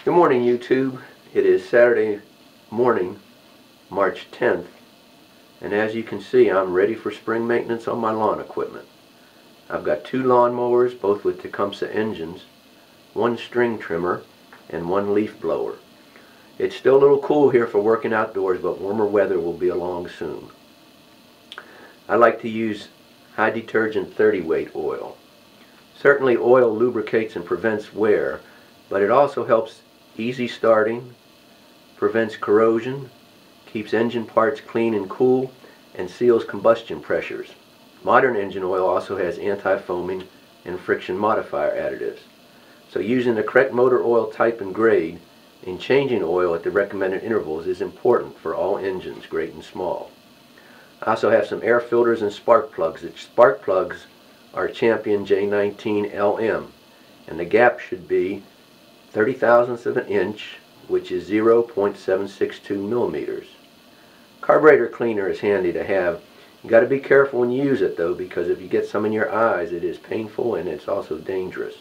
Good morning, YouTube. It is Saturday morning, March 10th, and as you can see, I'm ready for spring maintenance on my lawn equipment. I've got two lawn mowers, both with Tecumseh engines, one string trimmer, and one leaf blower. It's still a little cool here for working outdoors, but warmer weather will be along soon. I like to use high detergent 30 weight oil. Certainly oil lubricates and prevents wear, but it also helps easy starting, prevents corrosion, keeps engine parts clean and cool, and seals combustion pressures. Modern engine oil also has anti-foaming and friction modifier additives. So using the correct motor oil type and grade and changing oil at the recommended intervals is important for all engines, great and small. I also have some air filters and spark plugs. The spark plugs are Champion J19 LM, and the gap should be 30 thousandths of an inch, which is 0.762 millimeters. Carburetor cleaner is handy to have. You got to be careful when you use it though, because if you get some in your eyes, it is painful and it's also dangerous.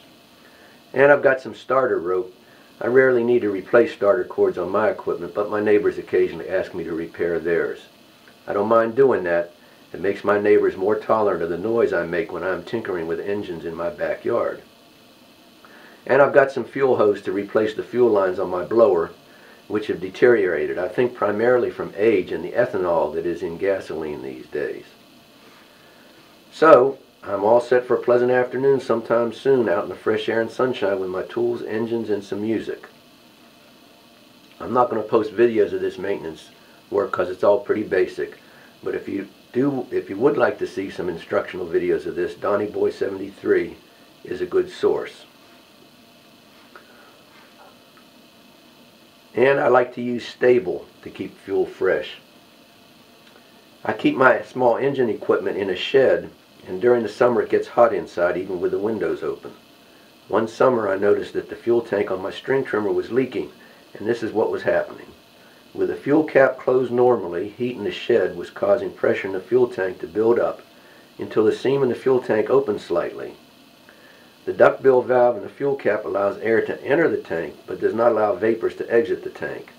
And I've got some starter rope. I rarely need to replace starter cords on my equipment, but my neighbors occasionally ask me to repair theirs. I don't mind doing that. It makes my neighbors more tolerant of the noise I make when I'm tinkering with engines in my backyard. And I've got some fuel hose to replace the fuel lines on my blower, which have deteriorated, I think primarily from age and the ethanol that is in gasoline these days. So, I'm all set for a pleasant afternoon sometime soon out in the fresh air and sunshine with my tools, engines, and some music. I'm not going to post videos of this maintenance work because it's all pretty basic, but if you would like to see some instructional videos of this, Donnie Boy 73 is a good source. And I like to use Sta-Bil to keep fuel fresh. I keep my small engine equipment in a shed, and during the summer it gets hot inside even with the windows open. One summer I noticed that the fuel tank on my string trimmer was leaking, and this is what was happening. With the fuel cap closed normally, heat in the shed was causing pressure in the fuel tank to build up until the seam in the fuel tank opened slightly. The duckbill valve in the fuel cap allows air to enter the tank, but does not allow vapors to exit the tank.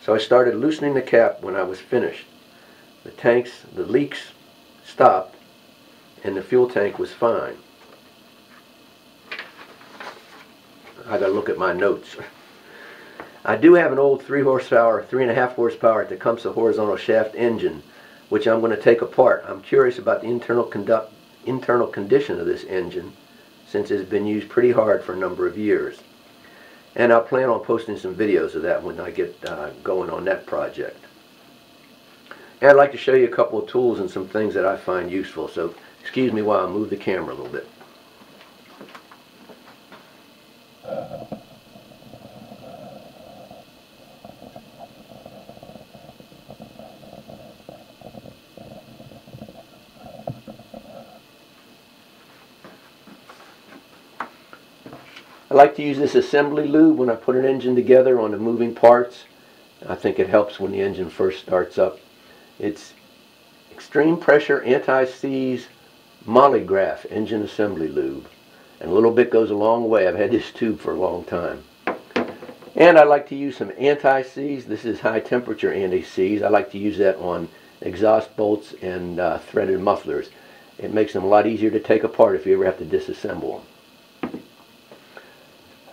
So I started loosening the cap when I was finished. The leaks stopped, and the fuel tank was fine. I gotta look at my notes. I do have an old 3.5 horsepower Tecumseh horizontal shaft engine, which I'm going to take apart. I'm curious about the internal condition of this engine, since it's been used pretty hard for a number of years. And I'll plan on posting some videos of that when I get going on that project. And I'd like to show you a couple of tools and some things that I find useful, so excuse me while I move the camera a little bit. I like to use this assembly lube when I put an engine together on the moving parts. I think it helps when the engine first starts up. It's extreme pressure anti-seize Molygraph engine assembly lube. And a little bit goes a long way. I've had this tube for a long time. And I like to use some anti-seize. This is high temperature anti-seize. I like to use that on exhaust bolts and threaded mufflers. It makes them a lot easier to take apart if you ever have to disassemble them.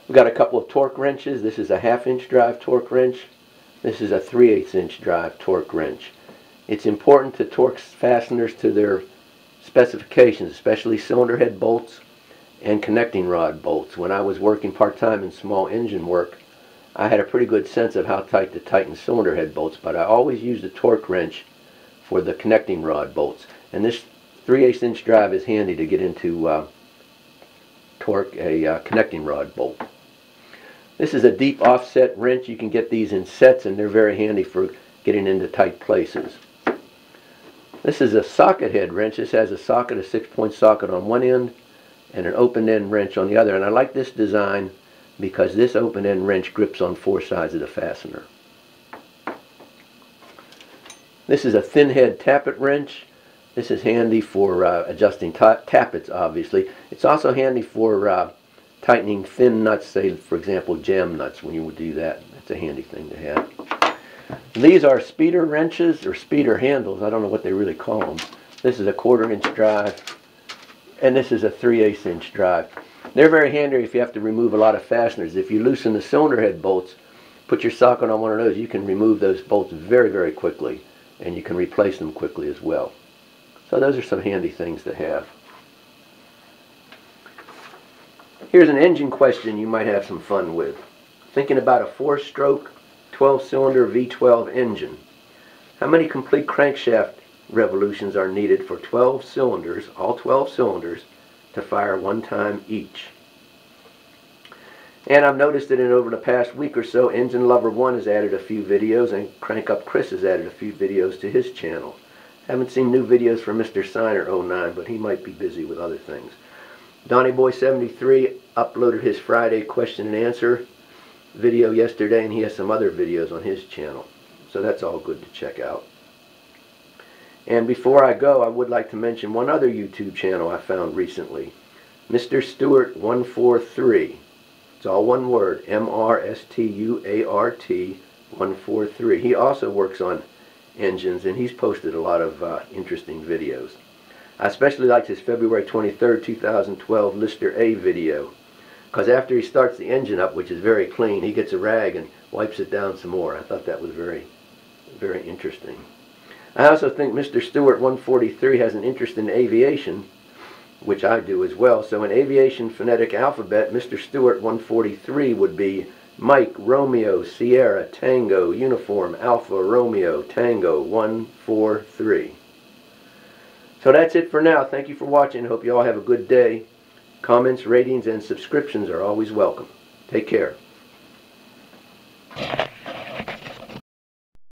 We've got a couple of torque wrenches. This is a 1/2 inch drive torque wrench. This is a 3/8 inch drive torque wrench. It's important to torque fasteners to their specifications, especially cylinder head bolts and connecting rod bolts. When I was working part-time in small engine work, I had a pretty good sense of how tight to tighten cylinder head bolts, but I always used a torque wrench for the connecting rod bolts. And this 3/8 inch drive is handy to get into torque a connecting rod bolt. This is a deep offset wrench. You can get these in sets, and they're very handy for getting into tight places. This is a socket head wrench. This has a 6-point socket on one end and an open end wrench on the other. And I like this design because this open end wrench grips on 4 sides of the fastener. This is a thin head tappet wrench. This is handy for adjusting tappets, obviously. It's also handy for tightening thin nuts, say for example jam nuts, when you would do that. That's a handy thing to have. These are speeder wrenches or speeder handles. I don't know what they really call them. This is a 1/4 inch drive, and this is a 3/8 inch drive. They're very handy if you have to remove a lot of fasteners. If you loosen the cylinder head bolts, put your socket on one of those, you can remove those bolts very, very quickly, and you can replace them quickly as well. So those are some handy things to have. Here's an engine question you might have some fun with. Thinking about a 4-stroke, 12-cylinder V12 engine. How many complete crankshaft revolutions are needed for 12 cylinders, all 12 cylinders, to fire one time each? And I've noticed that over the past week or so, Engine Lover 1 has added a few videos, and Crank Up Chris has added a few videos to his channel. Haven't seen new videos from Mr. Signer 09, but he might be busy with other things. Donnie Boy 73 uploaded his Friday question and answer video yesterday, and he has some other videos on his channel. So that's all good to check out. And before I go, I would like to mention one other YouTube channel I found recently. Mr. Stuart 143. It's all one word, MRSTUART 143. He also works on engines, and he's posted a lot of interesting videos. I especially liked his February 23rd, 2012 Lister A video, because after he starts the engine up, which is very clean, he gets a rag and wipes it down some more. I thought that was very, very interesting. I also think Mr. Stewart 143 has an interest in aviation, which I do as well. So in aviation phonetic alphabet, Mr. Stewart 143 would be Mike, Romeo, Sierra, Tango, Uniform, Alpha, Romeo, Tango 143. So that's it for now. Thank you for watching. Hope you all have a good day. Comments, ratings, and subscriptions are always welcome. Take care.